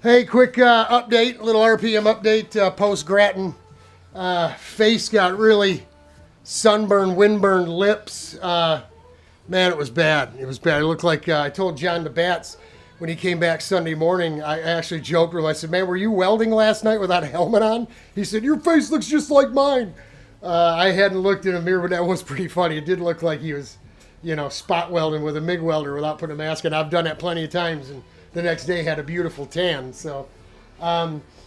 Hey, quick update, little RPM update. Post Grattan face got really sunburned, windburned lips. Man, it was bad. It was bad. It looked like I told John the Bats when he came back Sunday morning. I actually joked with him. I said, "Man, were you welding last night without a helmet on?" He said, "Your face looks just like mine." I hadn't looked in a mirror, but that was pretty funny. It did look like he was, spot welding with a MIG welder without putting a mask on. I've done that plenty of times, and the next day had a beautiful tan. So,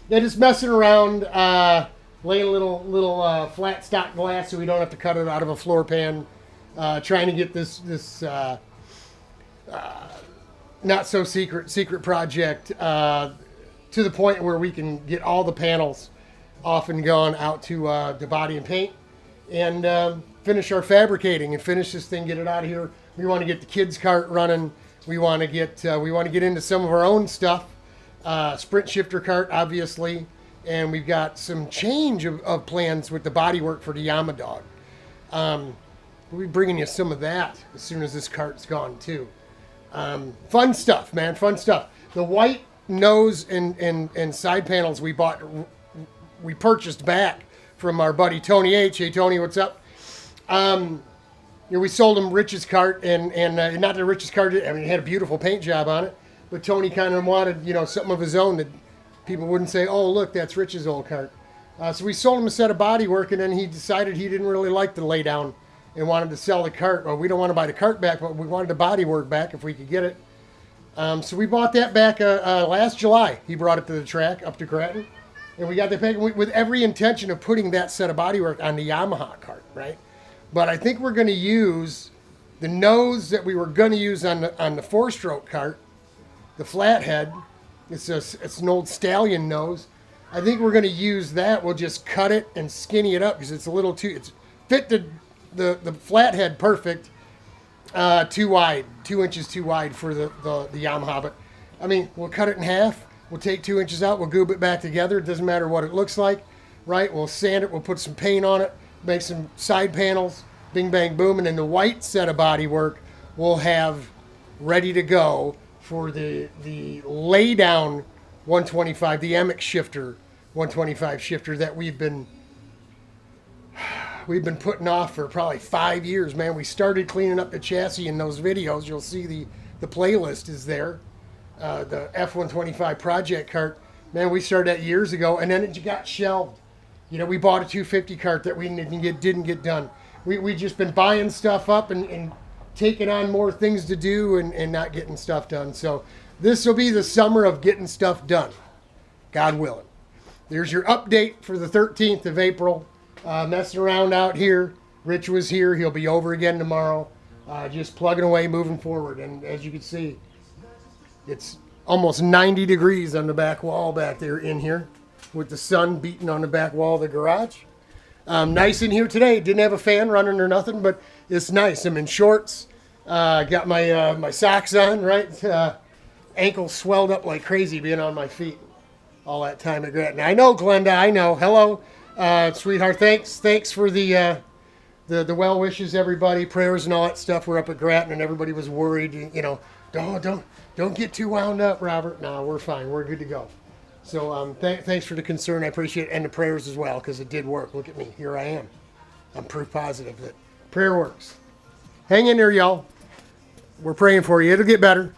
just messing around, laying a little flat stock glass so we don't have to cut it out of a floor pan. Trying to get this not so secret project to the point where we can get all the panels off and gone out to the body and paint, and finish our fabricating and finish this thing, get it out of here. We want to get the kids' cart running. We want to get into some of our own stuff. Sprint shifter cart, obviously, and we've got some change of plans with the bodywork for the Yama Dog. We'll be bringing you some of that as soon as this cart's gone too. Fun stuff, man, fun stuff. The white nose and side panels we purchased back from our buddy Tony H. Hey Tony, what's up? We sold him Rich's cart, and not that Rich's cart, I mean, it had a beautiful paint job on it, but Tony kind of wanted, something of his own that people wouldn't say, "Oh, look, that's Rich's old cart." So we sold him a set of bodywork, and then he decided he didn't really like the laydown and wanted to sell the cart. Well, we don't want to buy the cart back, but we wanted the bodywork back if we could get it. So we bought that back last July. He brought it to the track up to Grattan, and we got that back with every intention of putting that set of bodywork on the Yamaha cart, right? But I think we're going to use the nose that we were going to use on the four-stroke cart, the flathead. It's an old stallion nose. I think we're going to use that. We'll just cut it and skinny it up because it's a little too. It's fit the flathead perfect. Too wide, 2 inches too wide for the Yamaha. But I mean, we'll cut it in half. We'll take 2 inches out. We'll goob it back together. It doesn't matter what it looks like, right? We'll sand it. We'll put some paint on it. Make some side panels, bing, bang, boom, and then the white set of bodywork we'll have ready to go for the lay down 125, the Emic shifter 125 shifter that we've been putting off for probably 5 years, man. We started cleaning up the chassis in those videos. You'll see the playlist is there. The F125 project cart, man, we started that years ago, and then it got shelved. We bought a 250 cart that we didn't get done. We just been buying stuff up and taking on more things to do and not getting stuff done. So this will be the summer of getting stuff done, God willing. There's your update for the 13th of April. Messing around out here. Rich was here. He'll be over again tomorrow. Just plugging away, moving forward. And as you can see, it's almost 90 degrees on the back wall back there in here, with the sun beating on the back wall of the garage. Nice in here today. Didn't have a fan running or nothing, but it's nice. I'm in shorts. Got my socks on, right? Ankles swelled up like crazy being on my feet all that time at Grattan. I know, Glenda. I know. Hello, sweetheart. Thanks for the well wishes, everybody, prayers and all that stuff. We're up at Grattan, and everybody was worried. Don't get too wound up, Robert. No, we're fine. We're good to go. So thanks for the concern. I appreciate it, and the prayers as well, because it did work. Look at me. Here I am. I'm proof positive that prayer works. Hang in there, y'all. We're praying for you. It'll get better.